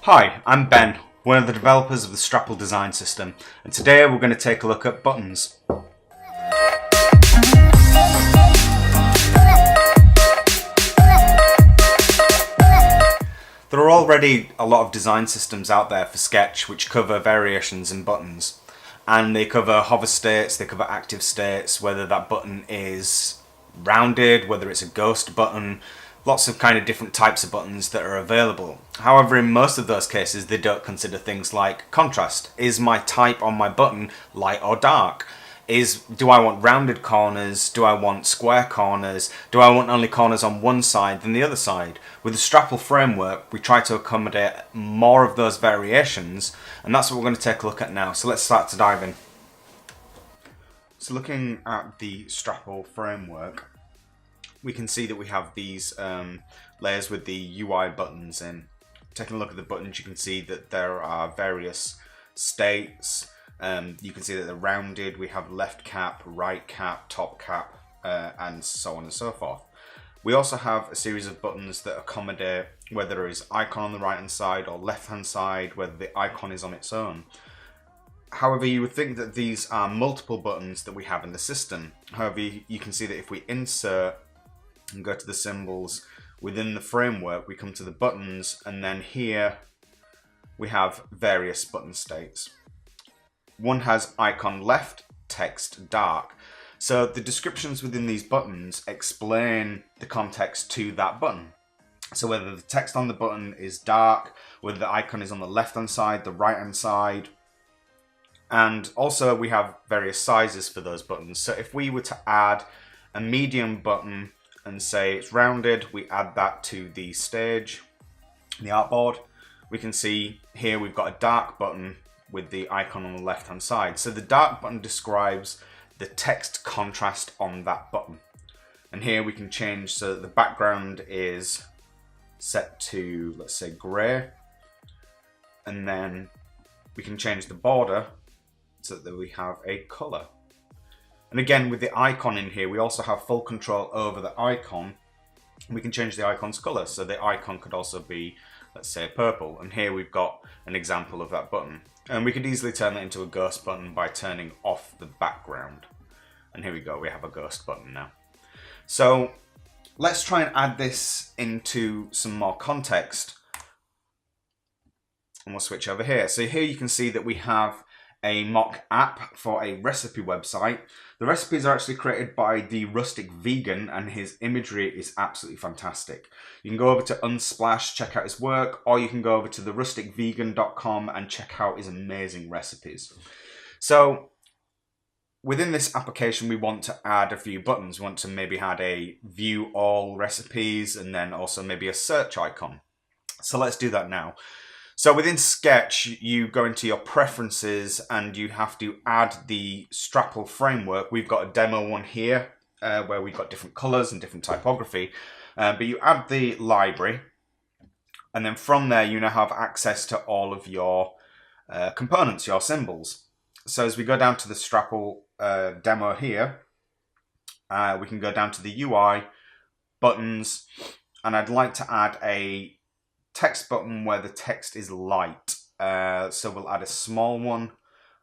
Hi, I'm Ben, one of the developers of the Straple design system, and today we're going to take a look at buttons. There are already a lot of design systems out there for Sketch which cover variations in buttons, and they cover hover states, they cover active states, whether that button is rounded, whether it's a ghost button, lots of kind of different types of buttons that are available. However, in most of those cases they don't consider things like contrast. Is my type on my button light or dark? Do I want rounded corners? Do I want square corners? Do I want only corners on one side than the other side? With the Straple framework, we try to accommodate more of those variations, and that's what we're going to take a look at now. So let's start to dive in. So looking at the Straple framework, we can see that we have these layers with the UI buttons in. Taking a look at the buttons, you can see that there are various states. You can see that they're rounded. We have left cap, right cap, top cap, and so on and so forth. We also have a series of buttons that accommodate whether there is icon on the right hand side or left hand side, whether the icon is on its own. However, you would think that these are multiple buttons that we have in the system. However, you can see that if we insert and go to the symbols within the framework, we come to the buttons, and then here we have various button states. One has icon left, text dark. So the descriptions within these buttons explain the context to that button. So whether the text on the button is dark, whether the icon is on the left hand side, the right hand side, and also we have various sizes for those buttons. So if we were to add a medium button and say it's rounded, we add that to the stage, the artboard. We can see here we've got a dark button with the icon on the left hand side. So the dark button describes the text contrast on that button. And here we can change so that the background is set to, let's say, grey. And then we can change the border so that we have a colour. And again, with the icon in here, we also have full control over the icon. We can change the icon's colour. So the icon could also be, let's say, purple. And here we've got an example of that button. And we could easily turn that into a ghost button by turning off the background. And here we go, we have a ghost button now. So let's try and add this into some more context. And we'll switch over here. So here you can see that we have a mock app for a recipe website. The recipes are actually created by the Rustic Vegan, and his imagery is absolutely fantastic. You can go over to Unsplash, check out his work, or you can go over to therusticvegan.com and check out his amazing recipes. So within this application, we want to add a few buttons. We want to maybe add a view all recipes and then also maybe a search icon. So let's do that now. So within Sketch, you go into your preferences and you have to add the Straple framework. We've got a demo one here where we've got different colors and different typography. But you add the library, and then from there you now have access to all of your components, your symbols. So as we go down to the Straple demo here, we can go down to the UI, buttons, and I'd like to add a text button where the text is light. So we'll add a small one,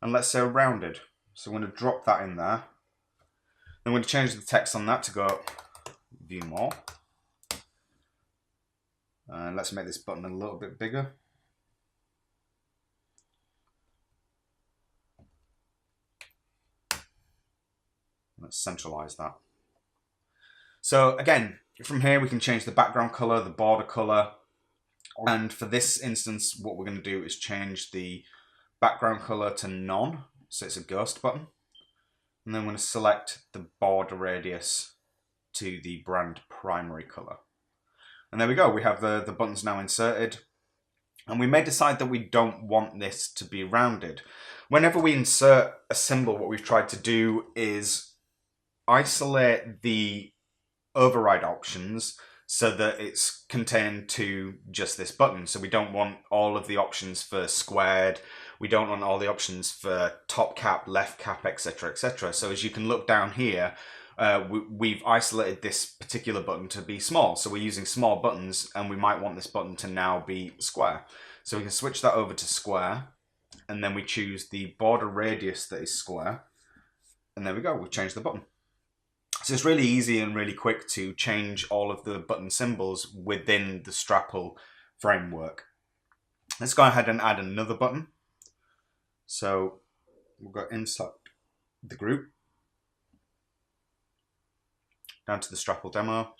and let's say rounded. So I'm going to drop that in there. I'm going to change the text on that to go view more. And let's make this button a little bit bigger. Let's centralize that. So again, from here we can change the background color, the border color. And for this instance, what we're going to do is change the background color to none. So it's a ghost button. And then we're going to select the border radius to the brand primary color. And there we go. We have the buttons now inserted. And we may decide that we don't want this to be rounded. Whenever we insert a symbol, what we've tried to do is isolate the override options so that it's contained to just this button. So we don't want all of the options for squared. We don't want all the options for top cap, left cap, etc., etc. So as you can look down here, we've isolated this particular button to be small. So we're using small buttons, and we might want this button to now be square. So we can switch that over to square, and then we choose the border radius that is square. And there we go, we've changed the button. So it's really easy and really quick to change all of the button symbols within the Straple framework. Let's go ahead and add another button. So we'll go inside the group, down to the Straple demo,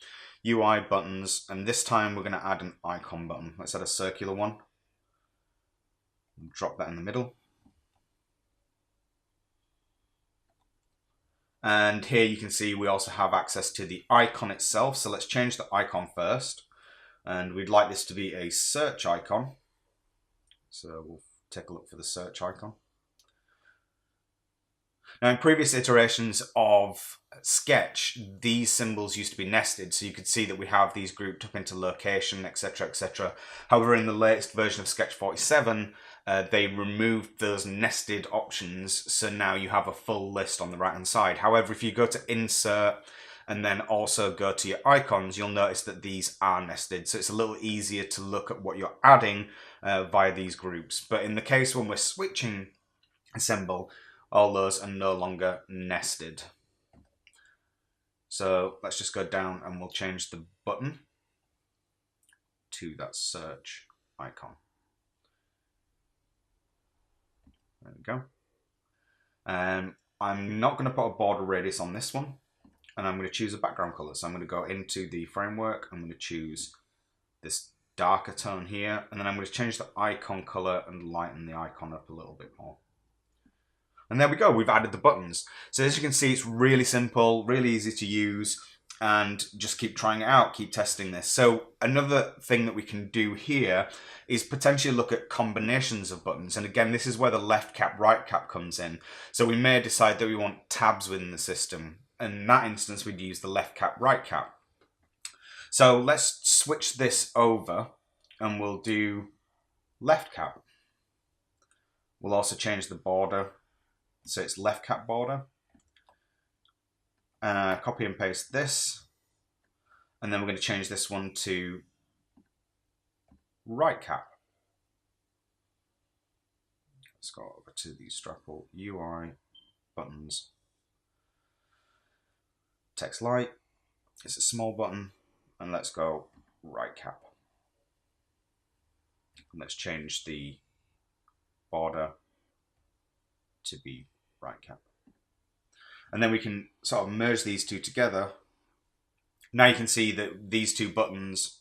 UI buttons, and this time we're going to add an icon button. Let's add a circular one. Drop that in the middle. And here you can see we also have access to the icon itself. So let's change the icon first. And we'd like this to be a search icon. So we'll take a look for the search icon. Now, in previous iterations of Sketch, these symbols used to be nested, so you could see that we have these grouped up into location, etc., etc. However, in the latest version of Sketch 47, they removed those nested options, so now you have a full list on the right-hand side. However, if you go to Insert and then also go to your icons, you'll notice that these are nested, so it's a little easier to look at what you're adding via these groups. But in the case when we're switching a symbol, all those are no longer nested. So let's just go down and we'll change the button to that search icon. There we go. I'm not going to put a border radius on this one, and I'm going to choose a background color. So I'm going to go into the framework, I'm going to choose this darker tone here, and then I'm going to change the icon color and lighten the icon up a little bit more. And there we go, we've added the buttons. So as you can see, it's really simple, really easy to use, and just keep trying it out, keep testing this. So another thing that we can do here is potentially look at combinations of buttons. And again, this is where the left cap, right cap comes in. So we may decide that we want tabs within the system. In that instance, we'd use the left cap, right cap. So let's switch this over and we'll do left cap. We'll also change the border. So it's left cap border. Copy and paste this. And then we're going to change this one to right cap. Let's go over to the Straple UI buttons. Text light. It's a small button. And let's go right cap. And let's change the border to be right cap. And then we can sort of merge these two together. Now you can see that these two buttons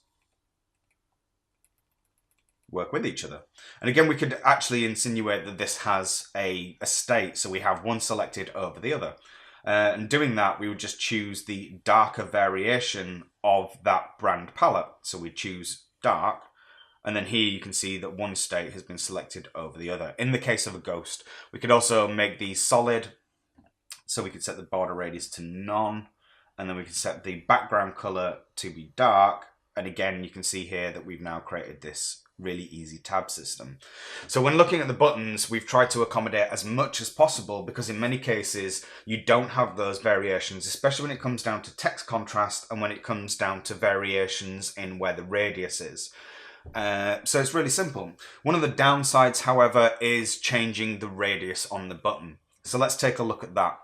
work with each other. And again, we could actually insinuate that this has a state, so we have one selected over the other. And doing that, we would just choose the darker variation of that brand palette. So we choose dark, and then here you can see that one state has been selected over the other. In the case of a ghost, we could also make these solid. So we could set the border radius to none, and then we can set the background color to be dark. And again, you can see here that we've now created this really easy tab system. So when looking at the buttons, we've tried to accommodate as much as possible, because in many cases, you don't have those variations, especially when it comes down to text contrast and when it comes down to variations in where the radius is. So it's really simple. One of the downsides, however, is changing the radius on the button. So let's take a look at that.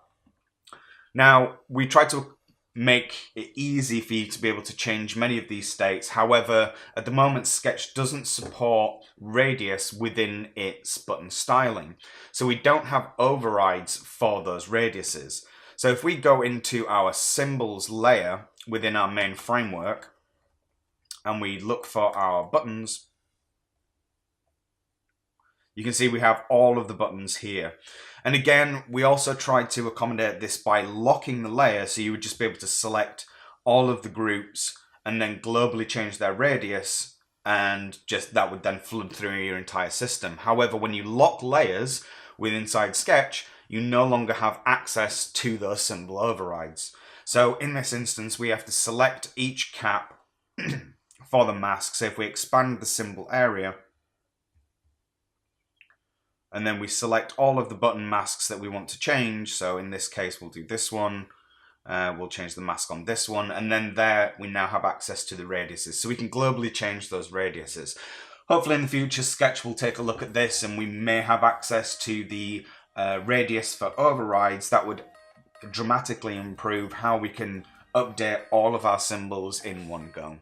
Now, we tried to make it easy for you to be able to change many of these states. However, at the moment, Sketch doesn't support radius within its button styling. So we don't have overrides for those radiuses. So if we go into our symbols layer within our main framework, and we look for our buttons, you can see we have all of the buttons here. And again, we also tried to accommodate this by locking the layer, so you would just be able to select all of the groups and then globally change their radius, and just that would then flood through your entire system. However, when you lock layers with inside Sketch, you no longer have access to those symbol overrides. So in this instance, we have to select each cap for the mask. So if we expand the symbol area, and then we select all of the button masks that we want to change. So in this case, we'll do this one, We'll change the mask on this one, and then there we now have access to the radiuses, so we can globally change those radiuses. Hopefully in the future Sketch will take a look at this and we may have access to the radius for overrides. That would dramatically improve how we can update all of our symbols in one go.